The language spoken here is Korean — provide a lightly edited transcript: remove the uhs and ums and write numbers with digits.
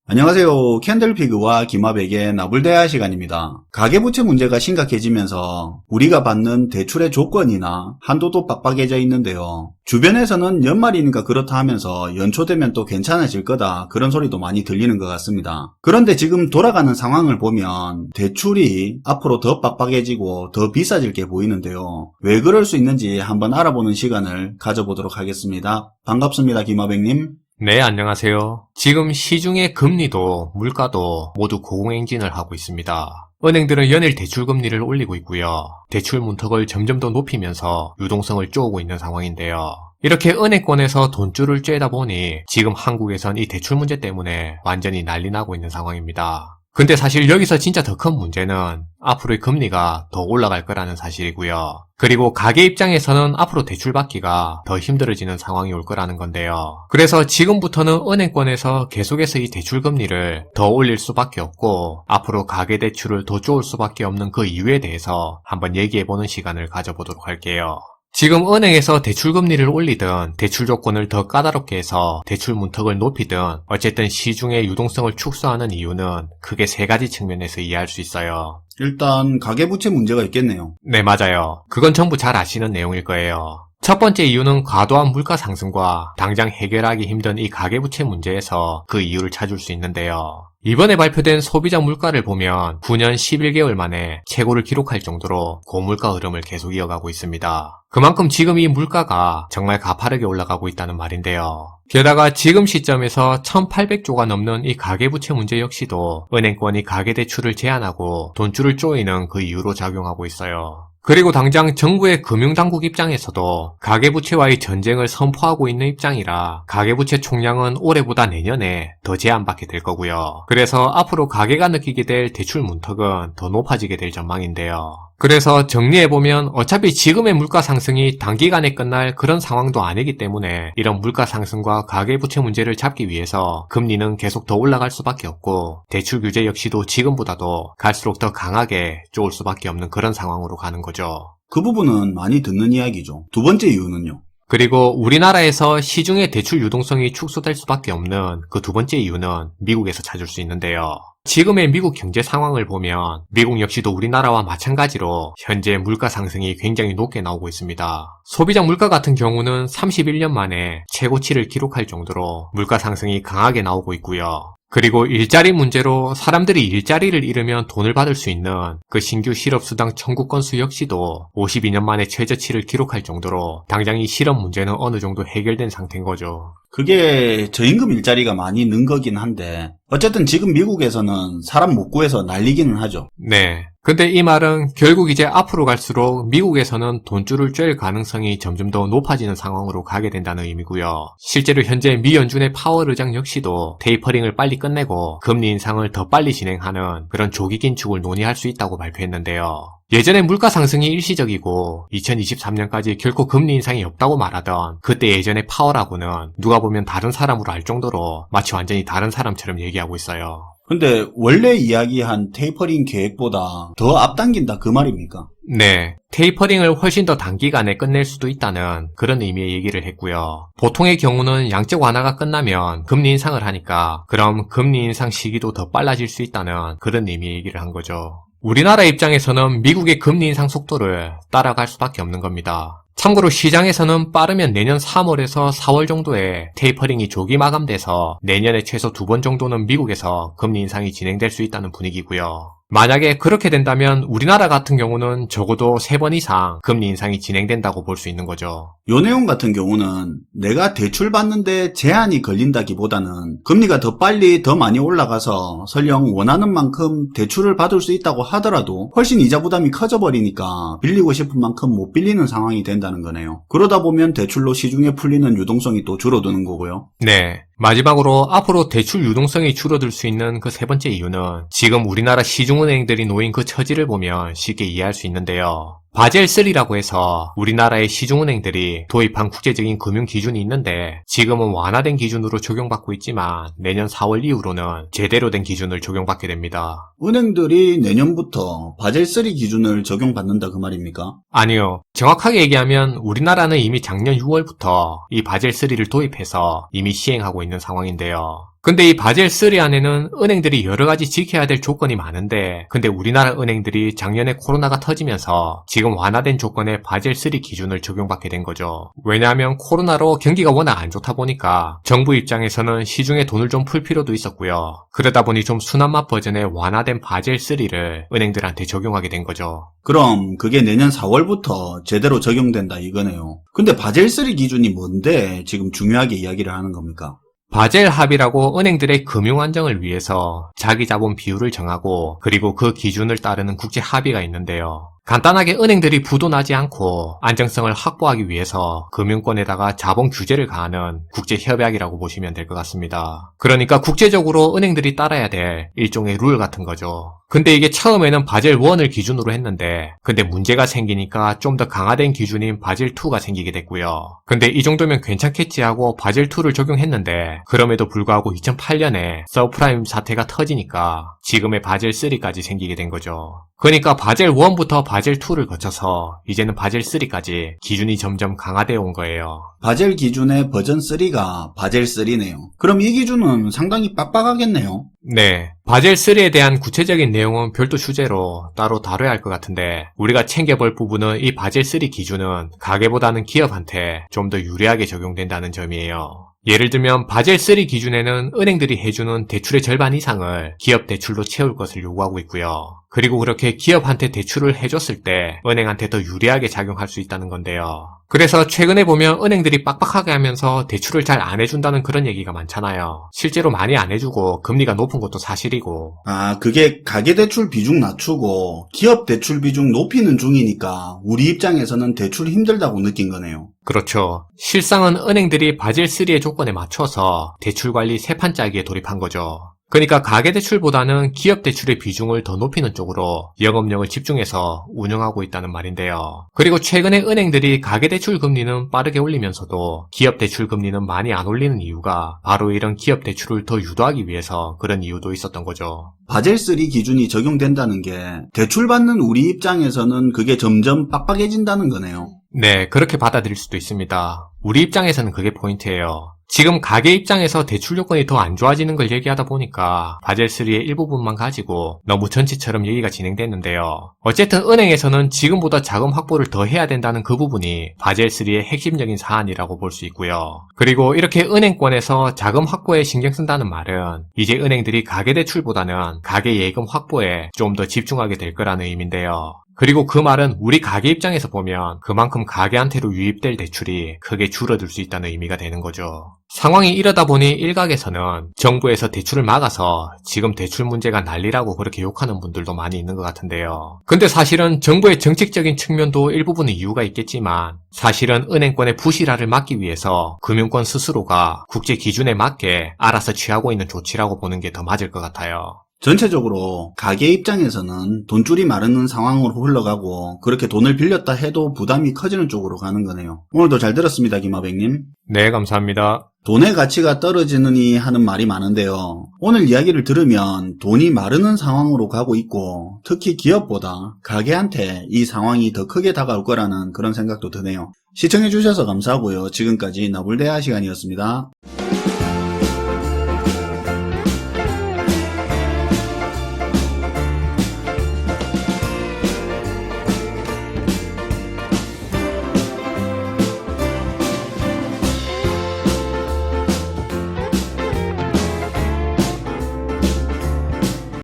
안녕하세요. 캔들피그와 김합에게 나불대화 시간입니다. 가계부채 문제가 심각해지면서 우리가 받는 대출의 조건이나 한도도 빡빡해져 있는데요. 주변에서는 연말이니까 그렇다 하면서 연초 되면 또 괜찮아질 거다 그런 소리도 많이 들리는 것 같습니다. 그런데 지금 돌아가는 상황을 보면 대출이 앞으로 더 빡빡해지고 더 비싸질 게 보이는데요. 왜 그럴 수 있는지 한번 알아보는 시간을 가져보도록 하겠습니다. 반갑습니다. 김합백님. 네, 안녕하세요. 지금 시중의 금리도 물가도 모두 고공행진을 하고 있습니다. 은행들은 연일 대출 금리를 올리고 있고요. 대출 문턱을 점점 더 높이면서 유동성을 쪼고 있는 상황인데요. 이렇게 은행권에서 돈줄을 쬐다 보니 지금 한국에선 이 대출 문제 때문에 완전히 난리 나고 있는 상황입니다. 근데 사실 여기서 진짜 더 큰 문제는 앞으로의 금리가 더 올라갈 거라는 사실이고요. 그리고 가계 입장에서는 앞으로 대출받기가 더 힘들어지는 상황이 올 거라는 건데요. 그래서 지금부터는 은행권에서 계속해서 이 대출 금리를 더 올릴 수밖에 없고 앞으로 가계 대출을 더 쪼을 수밖에 없는 그 이유에 대해서 한번 얘기해보는 시간을 가져보도록 할게요. 지금 은행에서 대출 금리를 올리든 대출 조건을 더 까다롭게 해서 대출 문턱을 높이든 어쨌든 시중의 유동성을 축소하는 이유는 크게 세 가지 측면에서 이해할 수 있어요. 일단 가계부채 문제가 있겠네요. 네, 맞아요. 그건 전부 잘 아시는 내용일 거예요. 첫 번째 이유는 과도한 물가 상승과 당장 해결하기 힘든 이 가계부채 문제에서 그 이유를 찾을 수 있는데요. 이번에 발표된 소비자 물가를 보면 9년 11개월 만에 최고를 기록할 정도로 고물가 흐름을 계속 이어가고 있습니다. 그만큼 지금 이 물가가 정말 가파르게 올라가고 있다는 말인데요. 게다가 지금 시점에서 1800조가 넘는 이 가계부채 문제 역시도 은행권이 가계대출을 제한하고 돈줄을 조이는 그 이유로 작용하고 있어요. 그리고 당장 정부의 금융당국 입장에서도 가계부채와의 전쟁을 선포하고 있는 입장이라 가계부채 총량은 올해보다 내년에 더 제한받게 될 거고요. 그래서 앞으로 가계가 느끼게 될 대출 문턱은 더 높아지게 될 전망인데요. 그래서 정리해보면 어차피 지금의 물가 상승이 단기간에 끝날 그런 상황도 아니기 때문에 이런 물가 상승과 가계부채 문제를 잡기 위해서 금리는 계속 더 올라갈 수밖에 없고 대출 규제 역시도 지금보다도 갈수록 더 강하게 쪼을 수밖에 없는 그런 상황으로 가는 거죠. 그 부분은 많이 듣는 이야기죠. 두 번째 이유는요. 그리고 우리나라에서 시중의 대출 유동성이 축소될 수밖에 없는 그 두 번째 이유는 미국에서 찾을 수 있는데요. 지금의 미국 경제 상황을 보면 미국 역시도 우리나라와 마찬가지로 현재 물가 상승이 굉장히 높게 나오고 있습니다. 소비자 물가 같은 경우는 31년 만에 최고치를 기록할 정도로 물가 상승이 강하게 나오고 있고요. 그리고 일자리 문제로 사람들이 일자리를 잃으면 돈을 받을 수 있는 그 신규 실업수당 청구 건수 역시도 52년 만에 최저치를 기록할 정도로 당장 이 실업 문제는 어느 정도 해결된 상태인 거죠. 그게 저임금 일자리가 많이 는 거긴 한데 어쨌든 지금 미국에서는 사람 못 구해서 난리기는 하죠. 네. 근데 이 말은 결국 이제 앞으로 갈수록 미국에서는 돈줄을 쬐을 가능성이 점점 더 높아지는 상황으로 가게 된다는 의미고요. 실제로 현재 미 연준의 파월 의장 역시도 테이퍼링을 빨리 끝내고 금리 인상을 더 빨리 진행하는 그런 조기 긴축을 논의할 수 있다고 발표했는데요. 예전에 물가 상승이 일시적이고 2023년까지 결코 금리 인상이 없다고 말하던 그때 예전의 파월하고는 누가 보면 다른 사람으로 알 정도로 마치 완전히 다른 사람처럼 얘기하고 있어요. 근데 원래 이야기한 테이퍼링 계획보다 더 앞당긴다 그 말입니까? 네. 테이퍼링을 훨씬 더 단기간에 끝낼 수도 있다는 그런 의미의 얘기를 했고요. 보통의 경우는 양적 완화가 끝나면 금리 인상을 하니까 그럼 금리 인상 시기도 더 빨라질 수 있다는 그런 의미의 얘기를 한 거죠. 우리나라 입장에서는 미국의 금리 인상 속도를 따라갈 수밖에 없는 겁니다. 참고로 시장에서는 빠르면 내년 3월에서 4월 정도에 테이퍼링이 조기 마감돼서 내년에 최소 2번 정도는 미국에서 금리 인상이 진행될 수 있다는 분위기고요. 만약에 그렇게 된다면 우리나라 같은 경우는 적어도 3번 이상 금리 인상이 진행된다고 볼 수 있는 거죠. 요 내용 같은 경우는 내가 대출 받는데 제한이 걸린다기보다는 금리가 더 빨리 더 많이 올라가서 설령 원하는 만큼 대출을 받을 수 있다고 하더라도 훨씬 이자 부담이 커져버리니까 빌리고 싶은 만큼 못 빌리는 상황이 된다는 거네요. 그러다 보면 대출로 시중에 풀리는 유동성이 또 줄어드는 거고요. 네. 마지막으로 앞으로 대출 유동성이 줄어들 수 있는 그 세 번째 이유는 지금 우리나라 시중은행들이 놓인 그 처지를 보면 쉽게 이해할 수 있는데요. 바젤3라고 해서 우리나라의 시중은행들이 도입한 국제적인 금융 기준이 있는데 지금은 완화된 기준으로 적용받고 있지만 내년 4월 이후로는 제대로 된 기준을 적용받게 됩니다. 은행들이 내년부터 바젤3 기준을 적용받는다 그 말입니까? 아니요. 정확하게 얘기하면 우리나라는 이미 작년 6월부터 이 바젤3를 도입해서 이미 시행하고 있는 상황인데요. 근데 이 바젤 3 안에는 은행들이 여러 가지 지켜야 될 조건이 많은데, 근데 우리나라 은행들이 작년에 코로나가 터지면서 지금 완화된 조건의 바젤 3 기준을 적용받게 된 거죠. 왜냐하면 코로나로 경기가 워낙 안 좋다 보니까 정부 입장에서는 시중에 돈을 좀 풀 필요도 있었고요. 그러다 보니 좀 순한 맛 버전의 완화된 바젤 3를 은행들한테 적용하게 된 거죠. 그럼 그게 내년 4월부터 제대로 적용된다 이거네요. 근데 바젤3 기준이 뭔데 지금 중요하게 이야기를 하는 겁니까? 바젤 합의라고 은행들의 금융 안정을 위해서 자기 자본 비율을 정하고 그리고 그 기준을 따르는 국제 합의가 있는데요. 간단하게 은행들이 부도나지 않고 안정성을 확보하기 위해서 금융권에다가 자본 규제를 가하는 국제 협약이라고 보시면 될 것 같습니다. 그러니까 국제적으로 은행들이 따라야 될 일종의 룰 같은 거죠. 근데 이게 처음에는 바젤 1을 기준으로 했는데 근데 문제가 생기니까 좀 더 강화된 기준인 바젤 2가 생기게 됐고요. 근데 이 정도면 괜찮겠지 하고 바젤 2를 적용했는데 그럼에도 불구하고 2008년에 서프라임 사태가 터지니까 지금의 바젤 3까지 생기게 된 거죠. 그러니까 바젤 1부터 바젤 2를 거쳐서 이제는 바젤 3까지 기준이 점점 강화되어 온 거예요. 바젤 기준의 버전 3가 바젤 3네요. 그럼 이 기준은 상당히 빡빡하겠네요. 네. 바젤 3에 대한 구체적인 내용은 별도 주제로 따로 다뤄야 할 것 같은데 우리가 챙겨볼 부분은 이 바젤 3 기준은 가계보다는 기업한테 좀 더 유리하게 적용된다는 점이에요. 예를 들면 바젤 3 기준에는 은행들이 해주는 대출의 절반 이상을 기업 대출로 채울 것을 요구하고 있고요. 그리고 그렇게 기업한테 대출을 해줬을 때 은행한테 더 유리하게 작용할 수 있다는 건데요. 그래서 최근에 보면 은행들이 빡빡하게 하면서 대출을 잘 안 해준다는 그런 얘기가 많잖아요. 실제로 많이 안 해주고 금리가 높은 것도 사실이고. 아, 그게 가계대출 비중 낮추고 기업 대출 비중 높이는 중이니까 우리 입장에서는 대출이 힘들다고 느낀 거네요. 그렇죠. 실상은 은행들이 바젤 3의 조건에 맞춰서 대출 관리 세 판짜기에 돌입한 거죠. 그러니까 가계대출보다는 기업대출의 비중을 더 높이는 쪽으로 영업력을 집중해서 운영하고 있다는 말인데요. 그리고 최근에 은행들이 가계대출 금리는 빠르게 올리면서도 기업대출 금리는 많이 안 올리는 이유가 바로 이런 기업대출을 더 유도하기 위해서 그런 이유도 있었던 거죠. 바젤3 기준이 적용된다는 게 대출받는 우리 입장에서는 그게 점점 빡빡해진다는 거네요. 네, 그렇게 받아들일 수도 있습니다. 우리 입장에서는 그게 포인트예요. 지금 가계 입장에서 대출 요건이 더 안 좋아지는 걸 얘기하다 보니까 바젤3의 일부분만 가지고 너무 전체처럼 얘기가 진행됐는데요. 어쨌든 은행에서는 지금보다 자금 확보를 더 해야 된다는 그 부분이 바젤3의 핵심적인 사안이라고 볼 수 있고요. 그리고 이렇게 은행권에서 자금 확보에 신경 쓴다는 말은 이제 은행들이 가계 대출보다는 가계 예금 확보에 좀 더 집중하게 될 거라는 의미인데요. 그리고 그 말은 우리 가게 입장에서 보면 그만큼 가게한테로 유입될 대출이 크게 줄어들 수 있다는 의미가 되는 거죠. 상황이 이러다 보니 일각에서는 정부에서 대출을 막아서 지금 대출 문제가 난리라고 그렇게 욕하는 분들도 많이 있는 것 같은데요. 근데 사실은 정부의 정책적인 측면도 일부분의 이유가 있겠지만 사실은 은행권의 부실화를 막기 위해서 금융권 스스로가 국제 기준에 맞게 알아서 취하고 있는 조치라고 보는 게 더 맞을 것 같아요. 전체적으로 가게 입장에서는 돈줄이 마르는 상황으로 흘러가고 그렇게 돈을 빌렸다 해도 부담이 커지는 쪽으로 가는 거네요. 오늘도 잘 들었습니다, 김하백님. 네, 감사합니다. 돈의 가치가 떨어지느니 하는 말이 많은데요. 오늘 이야기를 들으면 돈이 마르는 상황으로 가고 있고 특히 기업보다 가게한테 이 상황이 더 크게 다가올 거라는 그런 생각도 드네요. 시청해주셔서 감사하고요. 지금까지 나불대화 시간이었습니다.